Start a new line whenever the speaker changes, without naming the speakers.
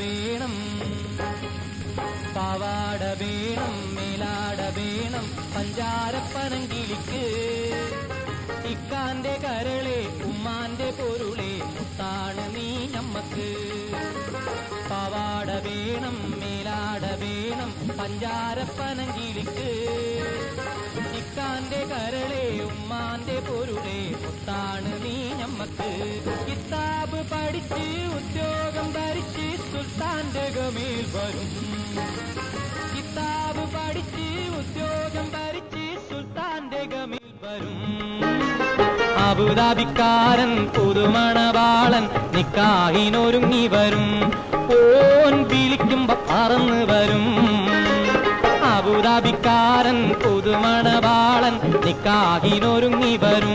വേണം പാവാട വേണം മേലാട വേണം പഞ്ചാരപ്പനങ്കിളിക്ക് ഇക്കാന്റെ കരളെ ഉമ്മാന്റെ പൊരുളെ മുത്താണ് നീ ഞമ്മക്ക് പാവാട വേണം മേലാട വേണം പഞ്ചാരപ്പനങ്കിളിക്ക് ഇക്കാന്റെ കരളെ ഉമ്മാന്റെ പൊരുളെ മുത്താണ് നീ ഞമ്മക്ക് കിതാബ് പഠിച്ച് ഉദ്യോഗം ധരിച്ച് സുൽത്താന്റെ ഗമേൽ വരും കിതാബ് പഠിച്ച് ഉദ്യോഗം ധരിച്ച് സുൽത്താന്റെ ഗമേൽ വരും അബുദാബിക്കാരൻ പുതുമണവാളൻ നിക്കാഹിനൊരുങ്ങി വരും ഓൻ വിളിക്കുമ്പോ പറന്ന് വരും അബുദാബിക്കാരൻ പുതുമണവാളൻ നിക്കാഹിനൊരുങ്ങി വരും